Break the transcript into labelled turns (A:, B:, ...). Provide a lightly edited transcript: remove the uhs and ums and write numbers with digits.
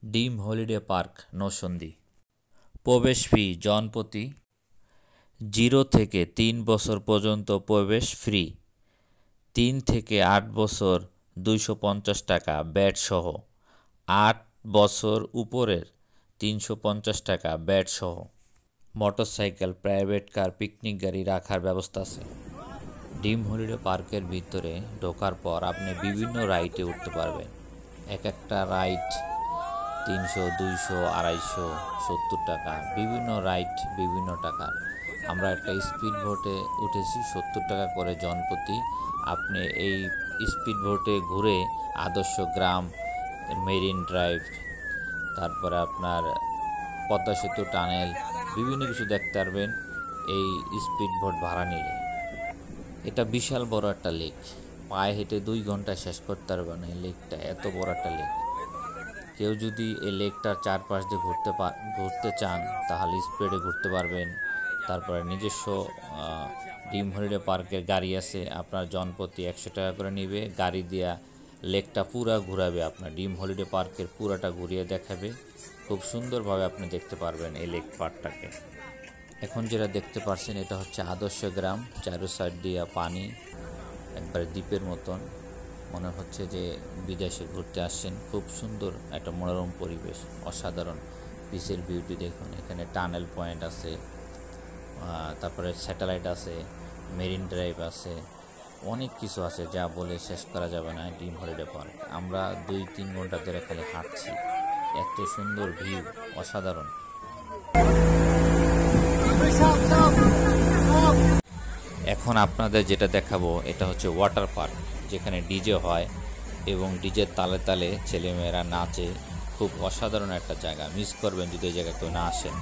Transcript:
A: ডিম holiday park নৌসন্দি। প্রবেশ ফি জনপ্রতি 0 থেকে 3 বছর পর্যন্ত প্রবেশ ফ্রি। 3 থেকে 8 বছর 250 টাকা ব্যাট সহ। 8 বছর উপরের 350 টাকা ব্যাট সহ। মোটরসাইকেল, প্রাইভেট কার, পিকনিক গাড়ি রাখার ব্যবস্থা আছে। ডিম হলিডে পার্কের ভিতরে ঢোকার পর আপনি বিভিন্ন রাইডে উঠতে পারবেন। এক একটা রাইড 300, 200, 250, 70 টাকা। বিভিন্ন রাইড বিভিন্ন টাকা। আমরা একটা স্পিড বোটে উঠেছি 70 টাকা করে জনপ্রতি। আপনি এই স্পিড বোটে ঘুরে আদর্শ গ্রাম, মেরিন ড্রাইভ, তারপরে আপনার পদ্মা সেতু টানেল বিভিন্ন কিছু দেখতে পারবেন এই স্পিড বোট ভাড়া নিলে। এটা বিশাল বড় একটা লেক, পায়ে হেঁটে 2 ঘন্টায় শেষ করতে পারবেন এই লেকটা, এত বড় একটা লেক। কেউ যদি এই লেকটার চারপাশ দিয়ে ঘুরতে চান তাহলে স্পিডে ঘুরতে পারবেন। তারপরে নিজস্ব ডিম হলিডে পার্কের গাড়ি আছে, আপনার জনপ্রতি 100 টাকা করে নিবে। গাড়ি দিয়া লেকটা পুরা ঘুরাবে, আপনার ডিম হলিডে পার্কের পুরাটা ঘুরিয়ে দেখাবে। খুব সুন্দরভাবে আপনি দেখতে পারবেন এই লেক পার্কটাকে। এখন যেটা দেখতে পাচ্ছেন এটা হচ্ছে আদর্শ গ্রাম, চারো সাইড দিয়া পানি, একবারে দ্বীপের মতন মনে হচ্ছে যে বিদেশে ঘুরতে আসছেন। খুব সুন্দর একটা মনোরম পরিবেশ, অসাধারণ। পিসের বিউটি দেখুন, এখানে টানেল পয়েন্ট আছে, তারপরে স্যাটেলাইট আছে, মেরিন ড্রাইভ আছে, অনেক কিছু আছে যা বলে শেষ করা যাবে না ডিম হলিডে পার্ক। আমরা 2-3 ঘন্টা ধরে খালি হাঁটছি, এত সুন্দর ভিউ, অসাধারণ। এখন আপনাদের যেটা দেখাবো এটা হচ্ছে ওয়াটার পার্ক, যেখানে ডিজে হয় এবং ডিজের তালে তালে ছেলেমেয়েরা নাচে। খুব অসাধারণ একটা জায়গা, মিস করবেন যদি এই জায়গায় কেউ না আসেন।